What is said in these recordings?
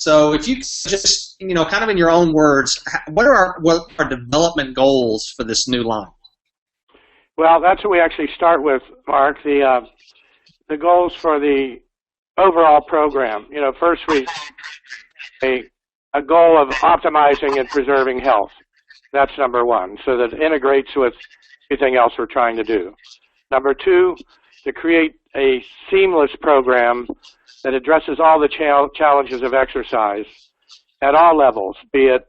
So if you just, kind of in your own words, what are our development goals for this new line? Well, that's what we actually start with, Mark. The goals for the overall program. First we a goal of optimizing and preserving health. That's number one, so that it integrates with everything else we're trying to do. Number two, to create a seamless program that addresses all the challenges of exercise at all levels, be it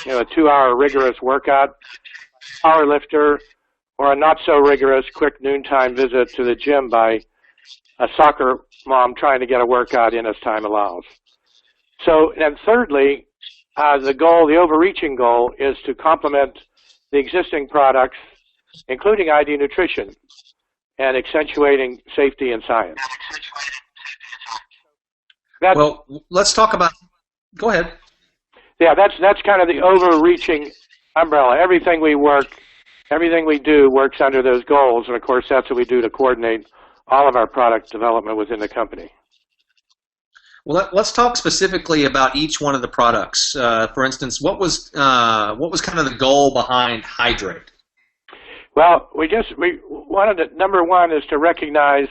a 2-hour rigorous workout, power lifter, or a not so rigorous quick noontime visit to the gym by a soccer mom trying to get a workout in as time allows. So, and thirdly, the overreaching goal is to complement the existing products, including ID Nutrition, and accentuating safety and science. Well, let's talk about, go ahead. Yeah, that's kind of the overreaching umbrella. Everything we do works under those goals, and of course that's what we do to coordinate all of our product development within the company. Well, let's talk specifically about each one of the products. For instance, what was kind of the goal behind Hydrate? Well, we wanted to, number one is to recognize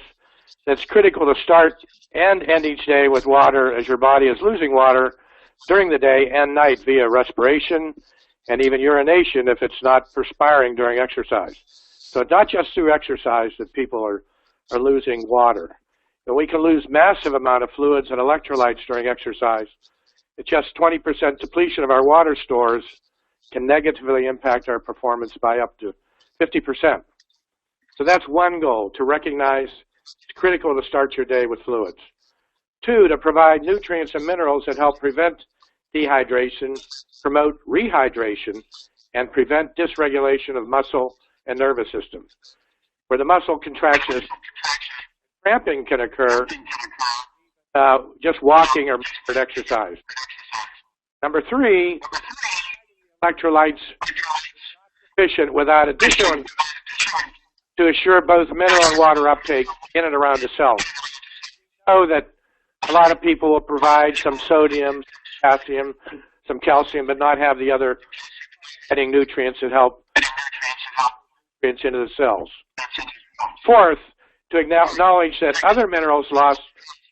that it's critical to start and end each day with water, as your body is losing water during the day and night via respiration and even urination if it's not perspiring during exercise. So it's not just through exercise that people are losing water. And we can lose massive amount of fluids and electrolytes during exercise. It's just 20% depletion of our water stores can negatively impact our performance by up to 50%. So that's one goal, to recognize it's critical to start your day with fluids. Two, to provide nutrients and minerals that help prevent dehydration, promote rehydration, and prevent dysregulation of muscle and nervous system. Where the muscle contraction, cramping can occur just walking or moderate exercise. Number three, electrolytes sufficient without additional to assure both mineral and water uptake in and around the cell. So that a lot of people will provide some sodium, potassium, some calcium, but not have the other adding nutrients that help nutrients into the cells. Fourth, to acknowledge that other minerals lost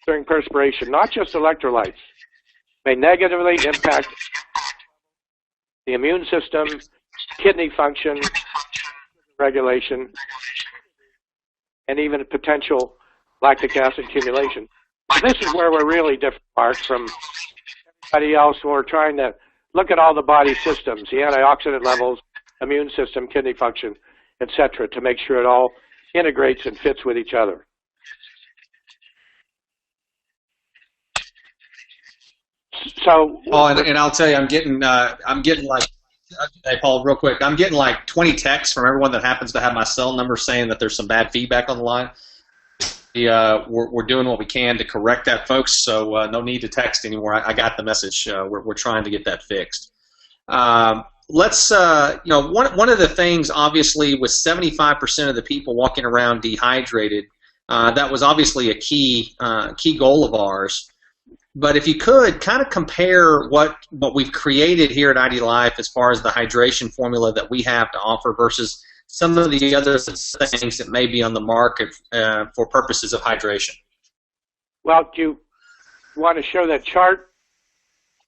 during perspiration, not just electrolytes, may negatively impact the immune system, kidney function, regulation, and even potential lactic acid accumulation. This is where we're really different, Mark, from everybody else who are trying to look at all the body systems, the antioxidant levels, immune system, kidney function, etc., to make sure it all integrates and fits with each other. So, and I'll tell you, I'm getting like, hey Paul, real quick, I'm getting like 20 texts from everyone that happens to have my cell number saying that there's some bad feedback on the line. We're doing what we can to correct that, folks. So no need to text anymore. I got the message. We're trying to get that fixed. Let's one of the things, obviously, with 75% of the people walking around dehydrated, that was obviously a key goal of ours. But if you could kind of compare what we've created here at IDLife as far as the hydration formula that we have to offer versus some of the other things that may be on the market for purposes of hydration. Well, do you want to show that chart,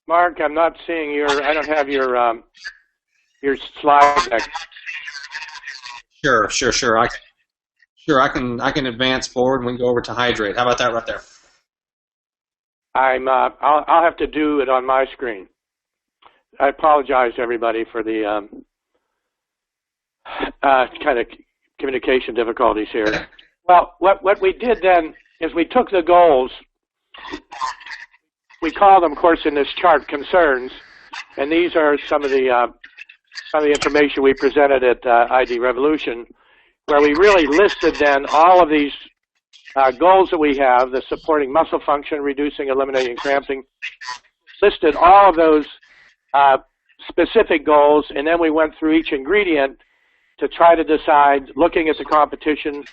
Mark? I'm not seeing I don't have your slide deck. Sure. I can advance forward and we can go over to hydrate. How about that right there? I'll have to do it on my screen. I apologize, everybody, for the kind of communication difficulties here. Well, what we did then is we took the goals. We call them, of course, in this chart, concerns, and these are some of the information we presented at ID Revolution, where we really listed then all of these goals that we have, the supporting muscle function, reducing, eliminating cramping, listed all of those specific goals, and then we went through each ingredient to try to decide, looking at the competition,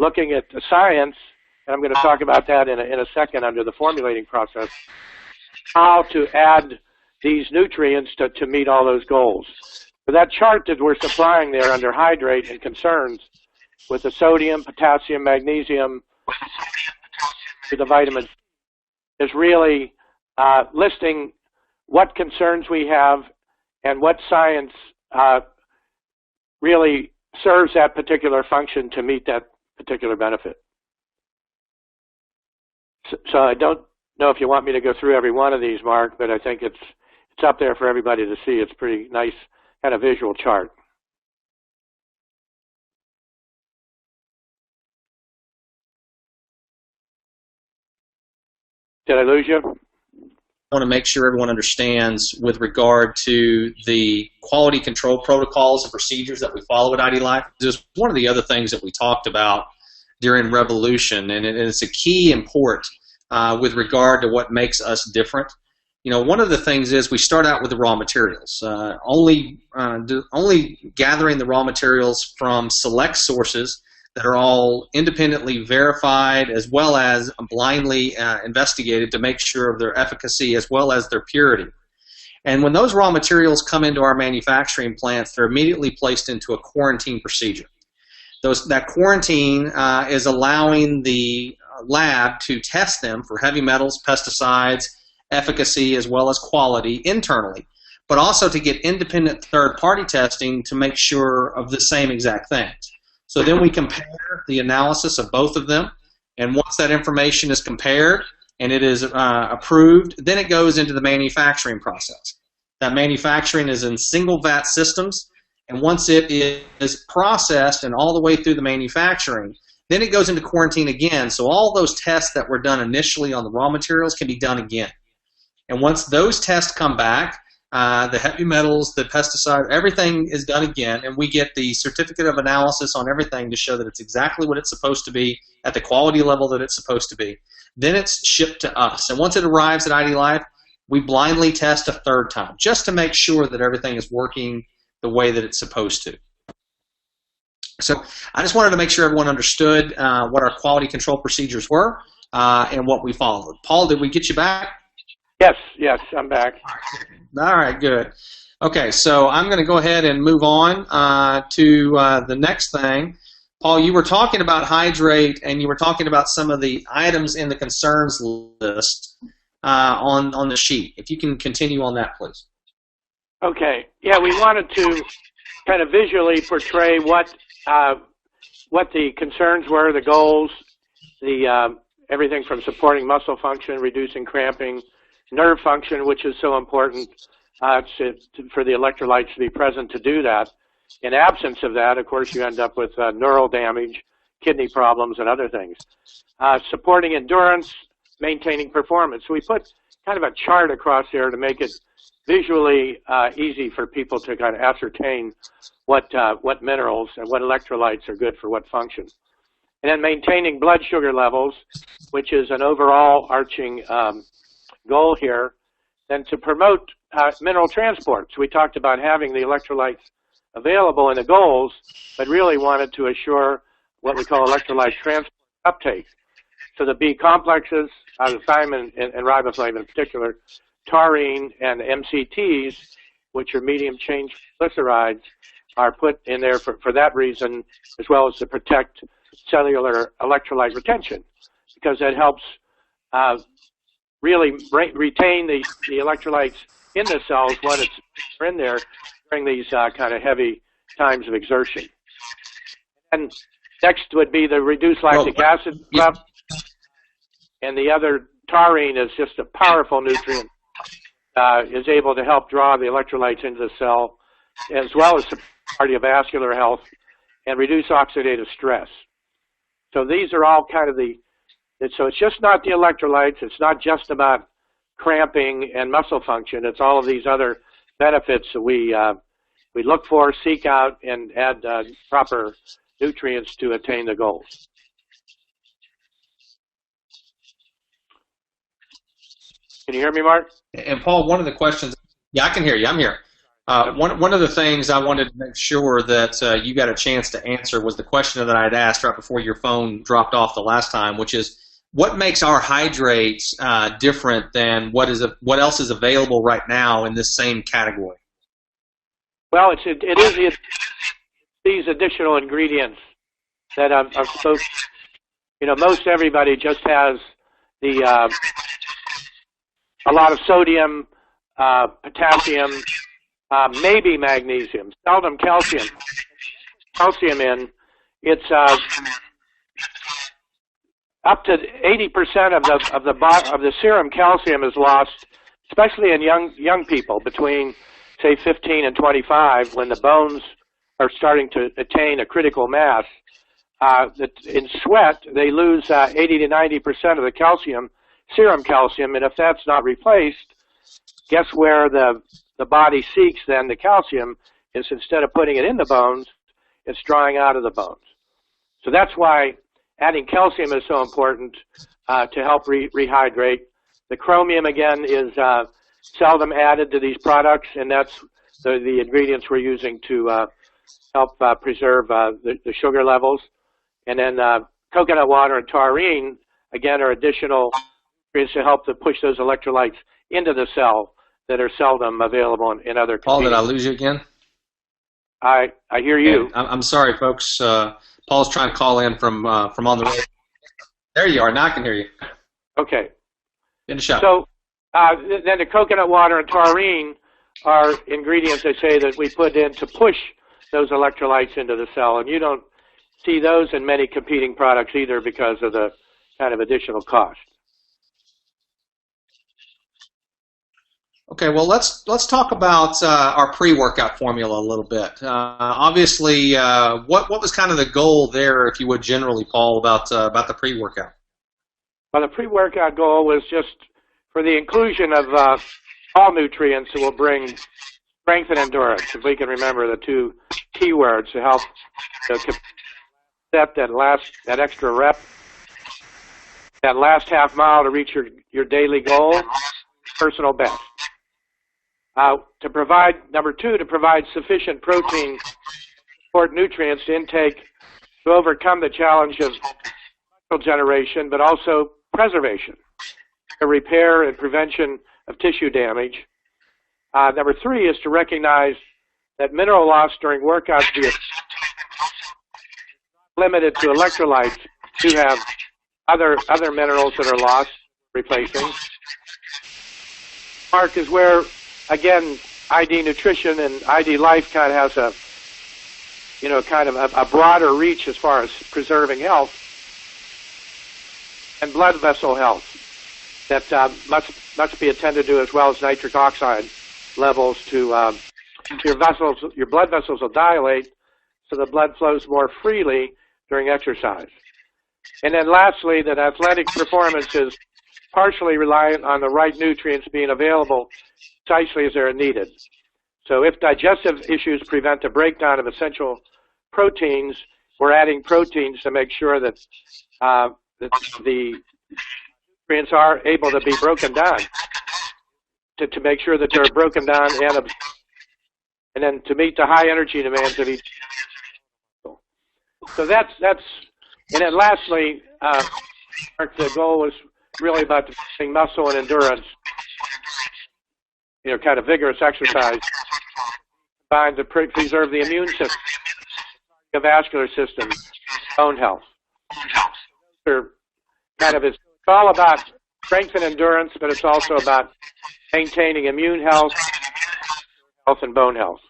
looking at the science, and I'm going to talk about that in a second under the formulating process, how to add these nutrients to meet all those goals. So that chart that we're supplying there under hydrate and concerns with the sodium, potassium, magnesium, to the vitamins is really listing what concerns we have and what science really serves that particular function to meet that particular benefit. So I don't know if you want me to go through every one of these, Mark, but I think it's up there for everybody to see. It's pretty nice kind of visual chart. Did I lose you? I want to make sure everyone understands with regard to the quality control protocols and procedures that we follow at IDLife. This is one of the other things that we talked about during Revolution, and it's a key import with regard to what makes us different. You know, one of the things is we start out with the raw materials, only gathering the raw materials from select sources that are all independently verified as well as blindly investigated to make sure of their efficacy as well as their purity. And when those raw materials come into our manufacturing plants, they're immediately placed into a quarantine procedure. That quarantine is allowing the lab to test them for heavy metals, pesticides, efficacy, as well as quality internally, but also to get independent third-party testing to make sure of the same exact things. So then we compare the analysis of both of them, and once that information is compared and it is approved, then it goes into the manufacturing process. That manufacturing is in single vat systems, and once it is processed and all the way through the manufacturing, then it goes into quarantine again. So all those tests that were done initially on the raw materials can be done again. And once those tests come back, the heavy metals, the pesticide, everything is done again, and we get the certificate of analysis on everything to show that it's exactly what it's supposed to be at the quality level that it's supposed to be. Then it's shipped to us. And once it arrives at IDLife, we blindly test a third time just to make sure that everything is working the way that it's supposed to. So I just wanted to make sure everyone understood what our quality control procedures were and what we followed. Paul, did we get you back? Yes, I'm back. All right, good. Okay, so I'm going to go ahead and move on to the next thing. Paul, you were talking about hydrate, and you were talking about some of the items in the concerns list on the sheet. If you can continue on that, please. Okay. Yeah, we wanted to kind of visually portray what the concerns were, the goals, the everything from supporting muscle function, reducing cramping, nerve function, which is so important for the electrolytes to be present to do that. In absence of that, of course, you end up with neural damage, kidney problems, and other things. Supporting endurance, maintaining performance. So we put kind of a chart across there to make it visually easy for people to kind of ascertain what minerals and what electrolytes are good for what function. And then maintaining blood sugar levels, which is an overall arching goal here. Then to promote mineral transport. So we talked about having the electrolytes available in the goals, but really wanted to assure what we call electrolyte transport uptake. So the B complexes, the thiamine and riboflavin in particular, taurine and MCTs, which are medium chain triglycerides, are put in there for that reason, as well as to protect cellular electrolyte retention, because that helps really retain the electrolytes in the cells when it's in there during these kind of heavy times of exertion. And next would be the reduced lactic acid level, and the other, taurine, is just a powerful nutrient, is able to help draw the electrolytes into the cell, as well as cardiovascular health and reduce oxidative stress. So these are all kind of so it's just not the electrolytes, it's not just about cramping and muscle function, it's all of these other benefits that we look for, seek out, and add proper nutrients to attain the goals. Can you hear me, Mark? And Paul, one of the questions, yeah, I can hear you, I'm here. One of the things I wanted to make sure that you got a chance to answer was the question that I had asked right before your phone dropped off the last time, which is what makes our hydrates different than what else is available right now in this same category? Well, it is these additional ingredients that I've spoken. You know, most everybody just has a lot of sodium, potassium, maybe magnesium, seldom calcium. Calcium in, it's up to 80% of the serum calcium is lost, especially in young people between, say, 15 and 25, when the bones are starting to attain a critical mass. In sweat, they lose 80 to 90% of the calcium, serum calcium, and if that's not replaced, guess where the body seeks then the calcium is, instead of putting it in the bones, it's drawing out of the bones. So that's why adding calcium is so important to help rehydrate. The chromium, again, is seldom added to these products, and that's the ingredients we're using to help preserve the sugar levels. And then coconut water and taurine, again, are additional ingredients to help to push those electrolytes into the cell that are seldom available in other Paul, competing. did I lose you again? I hear you. I'm sorry, folks. Paul's trying to call in from on the road. There you are. Now I can hear you. Okay. In the shop. So then the coconut water and taurine are ingredients, they say, that we put in to push those electrolytes into the cell. And you don't see those in many competing products either because of the kind of additional cost. Okay, well, let's talk about our pre-workout formula a little bit. Obviously, what was kind of the goal there, if you would, generally, Paul, about the pre-workout? Well, the pre-workout goal was just for the inclusion of all nutrients that will bring strength and endurance. If we can remember the two keywords to help set that extra rep, that last half mile to reach your daily goal, personal best. To provide, number two, to provide sufficient protein, support nutrients intake to overcome the challenge of muscle generation, but also preservation, the repair and prevention of tissue damage. Number three is to recognize that mineral loss during workouts be limited to electrolytes. You have other minerals that are lost, replacing. Mark is where, again, ID Nutrition and IDLife kind of has a broader reach as far as preserving health and blood vessel health that must be attended to, as well as nitric oxide levels to your vessels. Your blood vessels will dilate, so the blood flows more freely during exercise. And then lastly, that athletic performance is partially reliant on the right nutrients being available precisely as they're needed. So if digestive issues prevent the breakdown of essential proteins, we're adding proteins to make sure that, that the nutrients are able to be broken down, to make sure that they're broken down and then to meet the high energy demands of each. So that's and then lastly, the goal was really about developing muscle and endurance, kind of vigorous exercise, combined to preserve the immune system, the vascular system, bone health. It's all about strength and endurance, but it's also about maintaining immune health and bone health.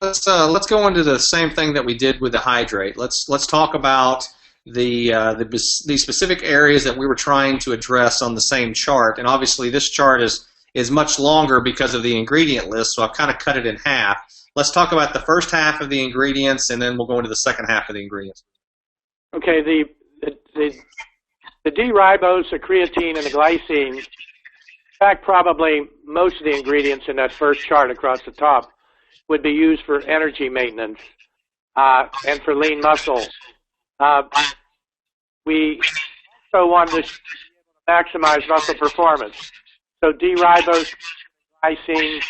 Let's go into the same thing that we did with the hydrate. Let's talk about the specific areas that we were trying to address on the same chart. And obviously, this chart is much longer because of the ingredient list, so I've kind of cut it in half. Let's talk about the first half of the ingredients, and then we'll go into the second half of the ingredients. Okay, the D-ribose, the creatine, and the glycine, in fact, probably most of the ingredients in that first chart across the top would be used for energy maintenance and for lean muscle. We also wanted to maximize muscle performance. So D-ribose, glycine,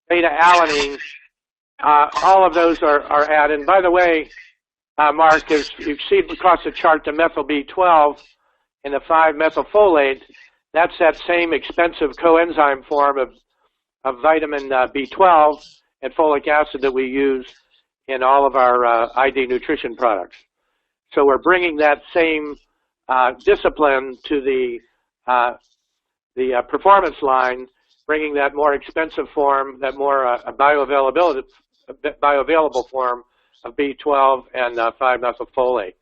beta-alanine, all of those are added. And by the way, Mark, is you see across the chart the methyl B12 and the 5-methylfolate. That's that same expensive coenzyme form of vitamin B12 and folic acid that we use in all of our ID nutrition products. So we're bringing that same discipline to the performance line, bringing that more expensive form, that more bioavailable form of B12 and 5-methylfolate.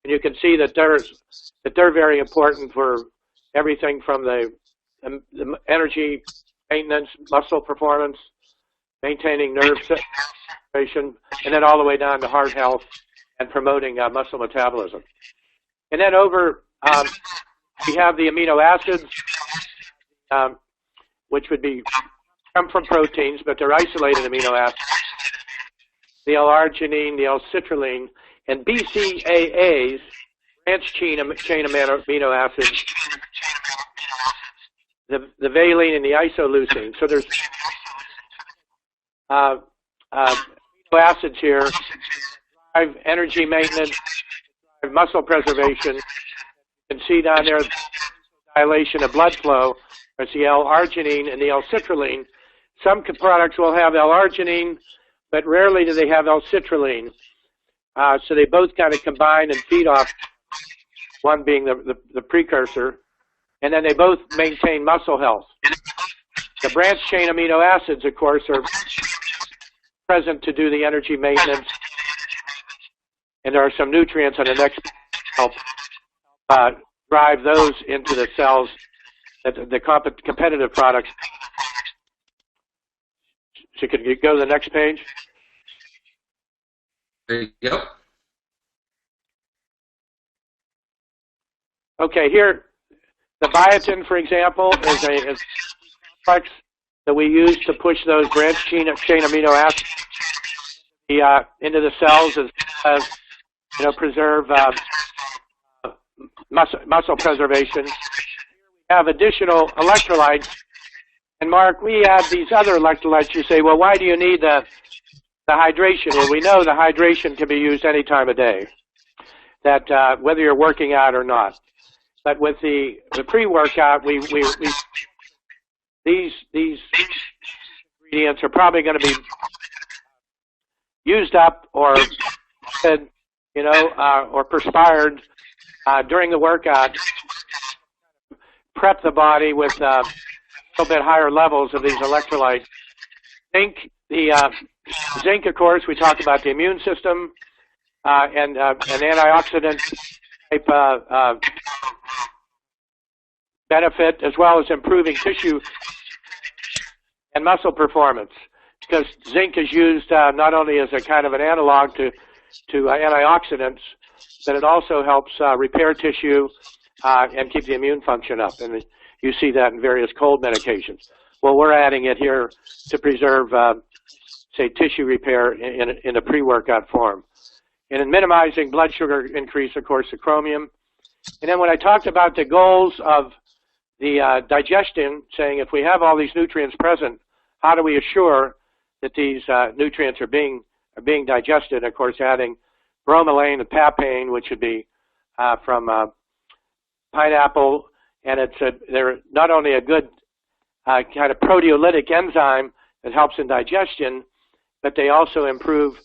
And you can see that they're very important for everything from the energy maintenance, muscle performance, maintaining nerve circulation, and then all the way down to heart health and promoting muscle metabolism. And then over, we have the amino acids, which would come from proteins, but they're isolated amino acids. The L-arginine, the L-citrulline, and BCAAs, branched chain amino acids, the valine and the isoleucine. So there's amino acids here, drive energy maintenance, drive muscle preservation. You can see down there dilation of blood flow. There's the L-arginine and the L-citrulline. Some products will have L-arginine, but rarely do they have L-citrulline. So they both kind of combine and feed off, one being the precursor, and then they both maintain muscle health. The branched chain amino acids, of course, are present to do the energy maintenance, and there are some nutrients on the next help drive those into the cells, the competitive products. So could you go to the next page? There you go. Okay, here, the biotin, for example, is a complex that we use to push those branched chain amino acids into the cells as preserve muscle preservation. We have additional electrolytes. And Mark, we add these other electrolytes. You say, well, why do you need the hydration? Well, we know the hydration can be used any time of day, that whether you're working out or not. But with the pre-workout, these ingredients are probably going to be used up or or perspired during the workout. Prep the body with a little bit higher levels of these electrolytes. Zinc, zinc, of course, we talked about the immune system and an antioxidant type benefit, as well as improving tissue and muscle performance, because zinc is used not only as a kind of an analog to antioxidants, but it also helps repair tissue and keep the immune function up. And you see that in various cold medications. Well, we're adding it here to preserve, say, tissue repair in a pre-workout form. And in minimizing blood sugar increase, of course, the chromium. And then when I talked about the goals of the digestion, saying if we have all these nutrients present, how do we assure that these nutrients are being digested? Of course, adding bromelain and papain, which would be from pineapple, and they're not only a good kind of proteolytic enzyme that helps in digestion, but they also improve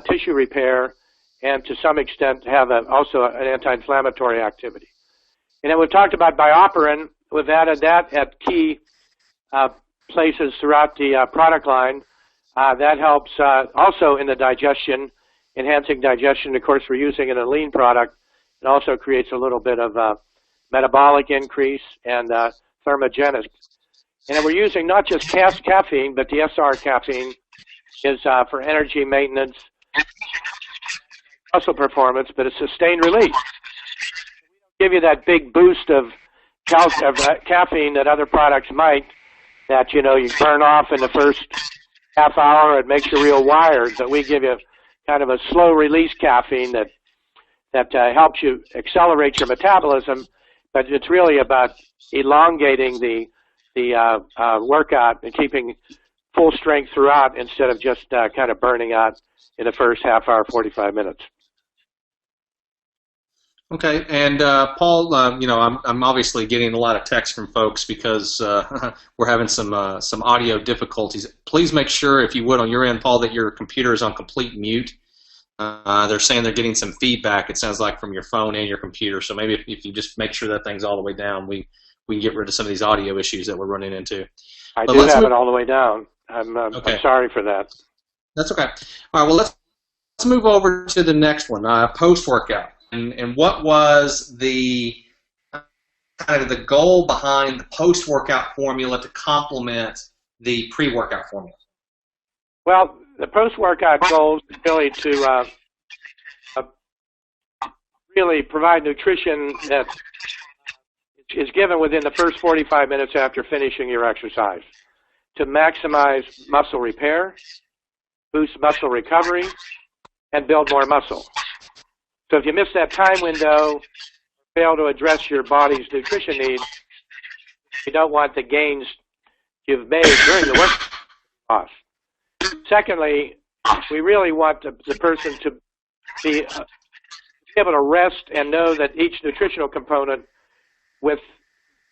tissue repair and to some extent have also an anti-inflammatory activity. And then we talked about bioperin. We've added that at key places throughout the product line. That helps also in the digestion, enhancing digestion. Of course, we're using it in a lean product. It also creates a little bit of metabolic increase and thermogenic. And then we're using not just caffeine, but the SR caffeine is for energy maintenance, muscle performance, but a sustained release. Give you that big boost of caffeine that other products might, that you burn off in the first half hour. It makes you real wired, but we give you kind of a slow release caffeine that helps you accelerate your metabolism, but it's really about elongating the workout and keeping full strength throughout instead of just kind of burning out in the first half hour, 45 minutes. Okay, and Paul, I'm obviously getting a lot of texts from folks because we're having some audio difficulties. Please make sure, if you would, on your end, Paul, that your computer is on complete mute. They're saying they're getting some feedback. It sounds like from your phone and your computer. So maybe if you just make sure that thing's all the way down, we can get rid of some of these audio issues that we're running into. I do have it all the way down. I'm sorry for that. That's okay. All right. Well, let's move over to the next one, post-workout. And what was the kind of the goal behind the post-workout formula to complement the pre-workout formula? Well, the post-workout goal is really to really provide nutrition that is given within the first 45 minutes after finishing your exercise to maximize muscle repair, boost muscle recovery, and build more muscle. So if you miss that time window, fail to address your body's nutrition needs, you don't want the gains you've made during the work loss. Secondly, we really want the person to be able to rest and know that each nutritional component,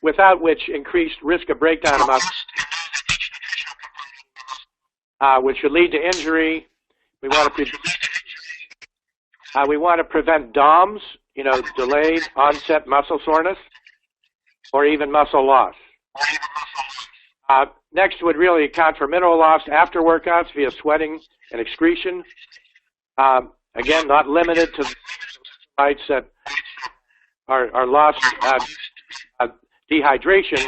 without which increased risk of breakdown of muscle, which would lead to injury. We want to prevent DOMS, delayed onset muscle soreness, or even muscle loss. Next would really account for mineral loss after workouts via sweating and excretion. Again, not limited to sites that are lost dehydration,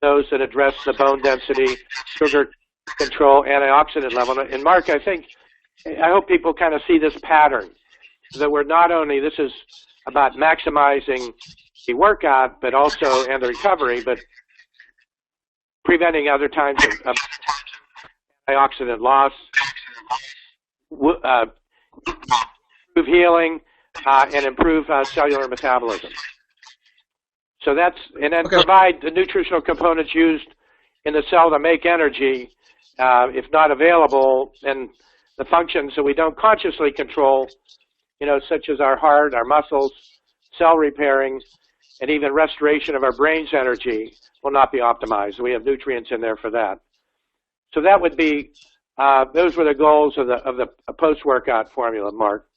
those that address the bone density, sugar control, antioxidant level. And Mark, I hope people kind of see this pattern, that we're not only, this is about maximizing the workout, but also, and the recovery, but preventing other times of antioxidant loss, improve healing, and improve cellular metabolism. So and then provide the nutritional components used in the cell to make energy, if not available, and the functions that we don't consciously control, such as our heart, our muscles, cell repairing, and even restoration of our brain's energy will not be optimized. We have nutrients in there for that. So that would be, those were the goals of the post-workout formula, Mark.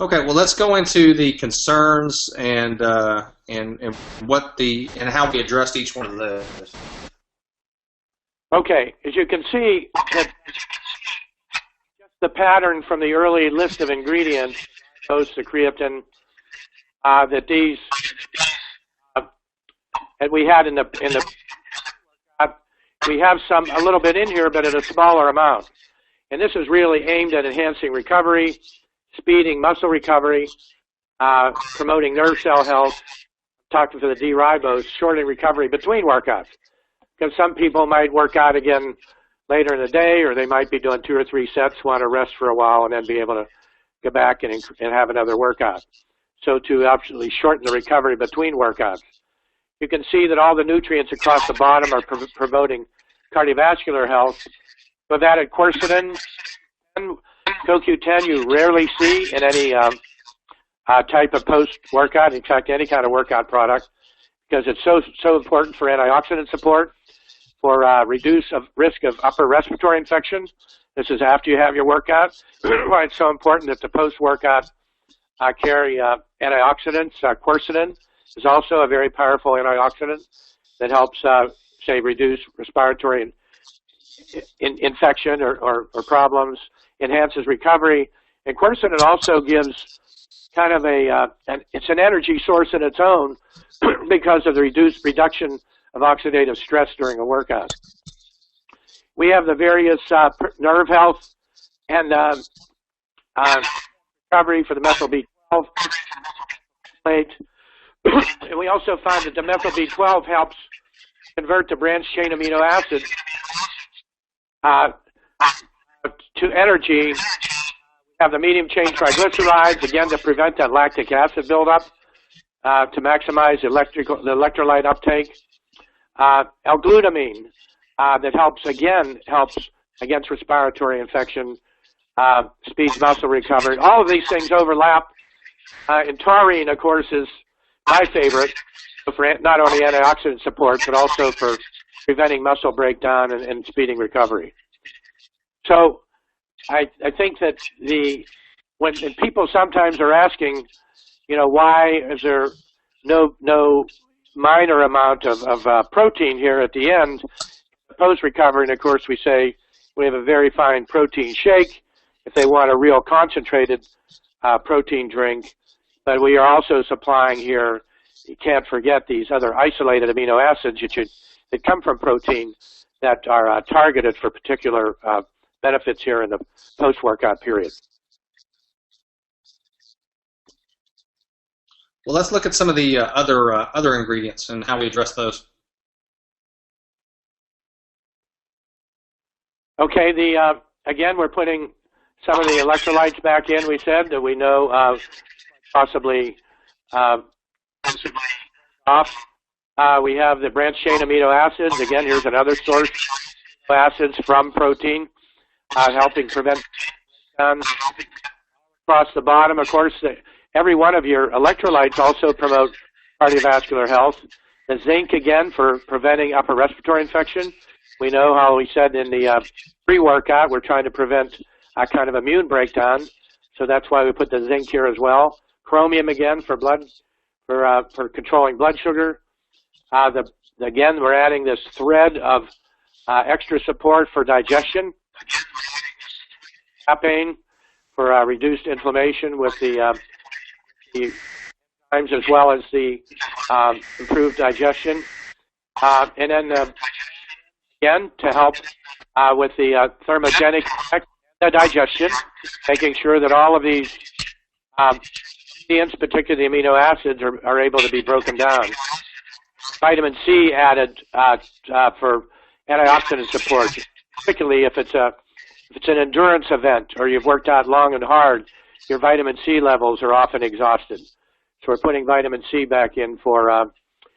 Okay, well, let's go into the concerns and what and how we addressed each one of those. Okay, as you can see, the pattern from the early list of ingredients, goes to creatine, that these, and we had in the we have a little bit in here, but at a smaller amount. And this is really aimed at enhancing recovery, speeding muscle recovery, promoting nerve cell health, talking to the D-ribose, shortening recovery between workouts. Because some people might work out again later in the day, or they might be doing 2 or 3 sets, want to rest for a while, and then be able to go back and have another workout. So to absolutely shorten the recovery between workouts. You can see that all the nutrients across the bottom are promoting cardiovascular health. We've added quercetin. CoQ10 you rarely see in any type of post-workout, in fact, any kind of workout product, because it's so important for antioxidant support, for reduce of risk of upper respiratory infection. This is after you have your workout. Why it's so important that the post-workout carry antioxidants. Quercetin is also a very powerful antioxidant that helps, say, reduce respiratory infection or problems, enhances recovery. And quercetin also gives kind of it's an energy source in its own because of the reduction of oxidative stress during a workout. We have the various nerve health and recovery for the methyl B12 plate. And we also found that the methyl B12 helps convert the branched chain amino acids to energy. We have the medium chain triglycerides, again, to prevent that lactic acid buildup, to maximize the electrolyte uptake. L-glutamine, that helps against respiratory infection, speeds muscle recovery. All of these things overlap And taurine, of course, is my favorite for not only antioxidant support, but also for preventing muscle breakdown and speeding recovery. So I think that when people sometimes are asking, why is there no minor amount of protein here at the end, post-recovery, and of course we say we have a very fine protein shake if they want a real concentrated protein drink, but we are also supplying here, you can't forget these other isolated amino acids that come from protein that are targeted for particular benefits here in the post-workout period. Well, let's look at some of the other ingredients and how we address those. Okay, again, we're putting some of the electrolytes back in. We said that we know possibly off. We have the branched chain amino acids. Again, here's another source of acids from protein, helping prevent across the bottom. Of course, every one of your electrolytes also promote cardiovascular health. The zinc, again, for preventing upper respiratory infection. We know how we said in the pre-workout, we're trying to prevent a kind of immune breakdown, so that's why we put the zinc here as well. Chromium, again, for controlling blood sugar. Again, we're adding this thread of extra support for digestion. Caffeine for reduced inflammation with the enzymes as well as the improved digestion. And then again, to help with the thermogenic effect of digestion, making sure that all of these nutrients, particularly the amino acids, are able to be broken down. Vitamin C added for antioxidant support, particularly if it's an endurance event or you've worked out long and hard, your vitamin C levels are often exhausted. So we're putting vitamin C back in for